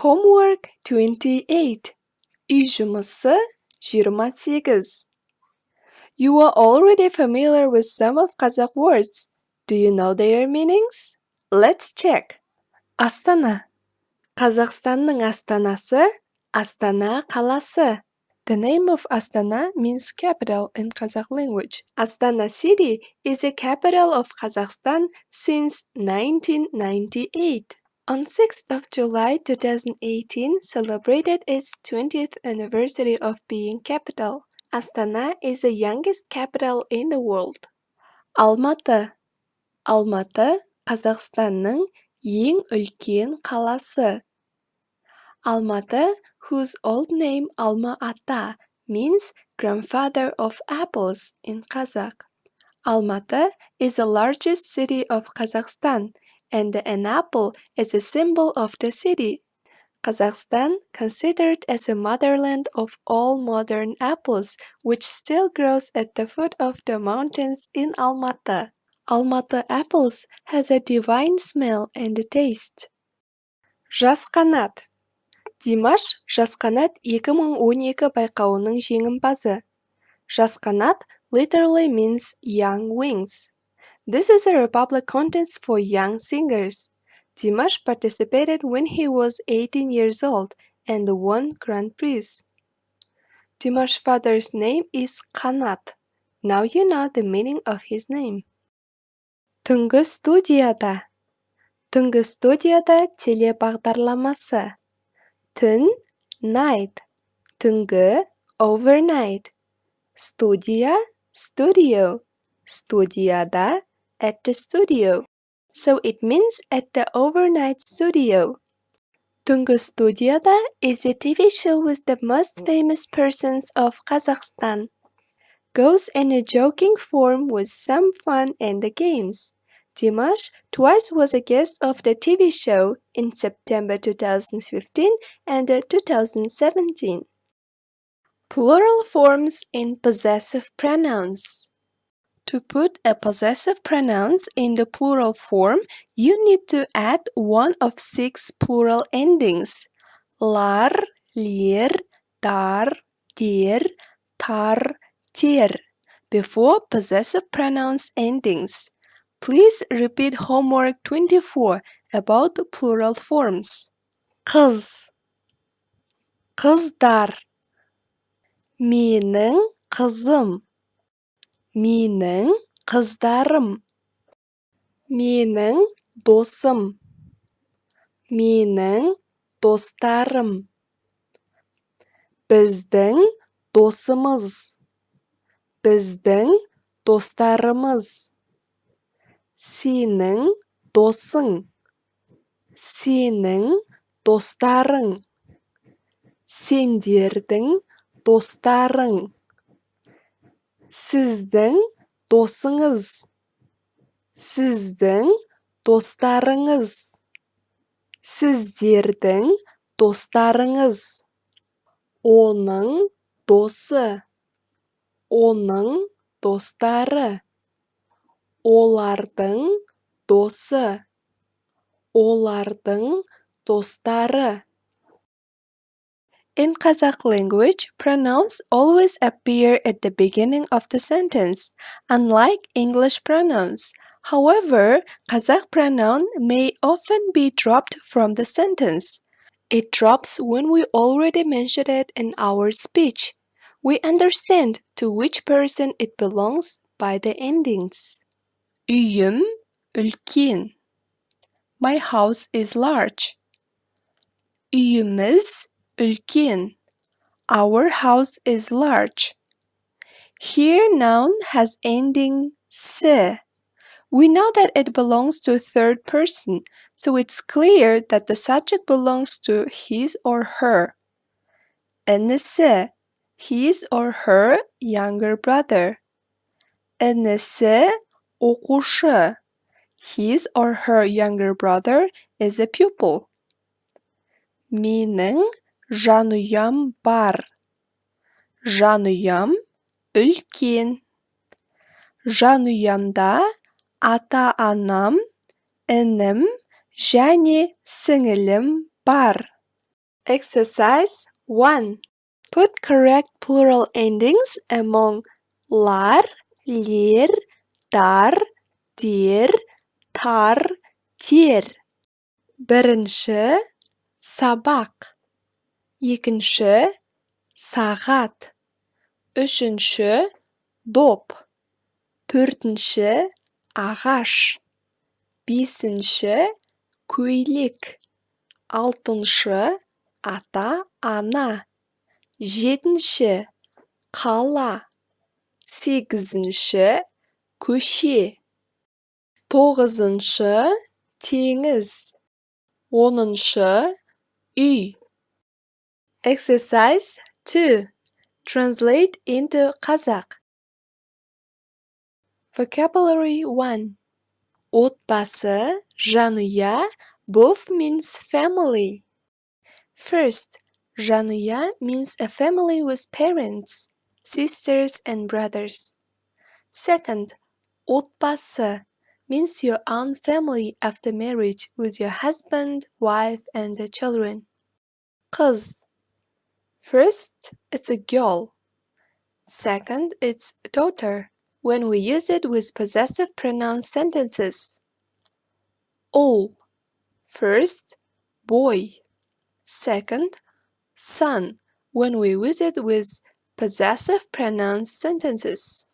Homework 28. Үй жұмысы 28. You are already familiar with some of Kazakh words. Do you know their meanings? Let's check. Астана. Қазақстанның астанасы Астана қаласы. The name of Astana means capital in Kazakh language. Astana city is the capital of Kazakhstan since 1998. On 6th of July 2018 celebrated its 20th anniversary of being capital. Astana is the youngest capital in the world. Алматы. Алматы Қазақстанның ең үлкен қаласы. Almaty, whose old name Alma-Ata means grandfather of apples in Kazakh. Almaty is the largest city of Kazakhstan, and an apple is a symbol of the city. Kazakhstan, considered as the motherland of all modern apples, which still grows at the foot of the mountains in Almaty. Almaty apples has a divine smell and taste. Жас қанат. Димаш Жас қанат 2012 байқауының жеңімпазы. Жас қанат literally means young wings. This is a Republic contest for young singers. Dimash participated when he was 18 years old and won Grand Prix. Dimash's father's name is Qanat. Now you know the meaning of his name. Түнгі студияда. Түнгі студияда телебағдарламасы. Түн, night. Түнгі, overnight. Студия, studio. Студияда, at the studio. So it means at the overnight studio. Түнгі студияда is a TV show with the most famous persons of Kazakhstan. Goes in a joking form with some fun and games. Dimash twice was a guest of the TV show in September 2015 and 2017. Plural forms in possessive pronouns. To put a possessive pronouns in the plural form, you need to add one of 6 plural endings. Lar, lir, dar, der, tar, ter before possessive pronouns endings. Please repeat homework 24 about plural forms. Қыз, қыздар. Менің қызым. Менің қыздарым. Менің досым. Менің достарым. Біздің досымыз. Біздің достарымыз. Сенің досың. Сенің достарың. Сендердің достарың. Сіздің досыңыз. Сіздің достарыңыз. Сіздердің достарыңыз. Оның досы. Оның достары. Олардың досы. Олардың достары. In Kazakh language, pronouns always appear at the beginning of the sentence, unlike English pronouns. However, Kazakh pronoun may often be dropped from the sentence. It drops when we already mentioned it in our speech. We understand to which person it belongs by the endings. Үйім үлкен. My house is large. Үйіміз үлкен. Our house is large. Here noun has ending s. We know that it belongs to a third person, so it's clear that the subject belongs to his or her. Інісі, his or her younger brother. Інісі оқушы. His or her younger brother is a pupil. Менің жанұям бар. Жанұям үлкен. Жанұямда ата-анам, інім және сіңілім бар. Exercise 1. Put correct plural endings among lar, lir, dar, dir, tar, ter. Birinchi sabaq, ikkinchi saat, uchinchi do'p, to'rtinchi ағаш, beshinchi ko'ylik, altinchi ata-ana, жетінші qala, sekizinchi ko'she, to'qqizinchi tengiz, o'ninchi uy. Exercise 2. Translate into Kazakh. Vocabulary 1. Отбасы, жанұя, both means family. First, жанұя means a family with parents, sisters and brothers. Second, отбасы means your own family after marriage with your husband, wife and the children. Қыз. First, it's a girl. Second, it's daughter when we use it with possessive pronoun sentences. Ұл. First, boy. Second, son when we use it with possessive pronoun sentences.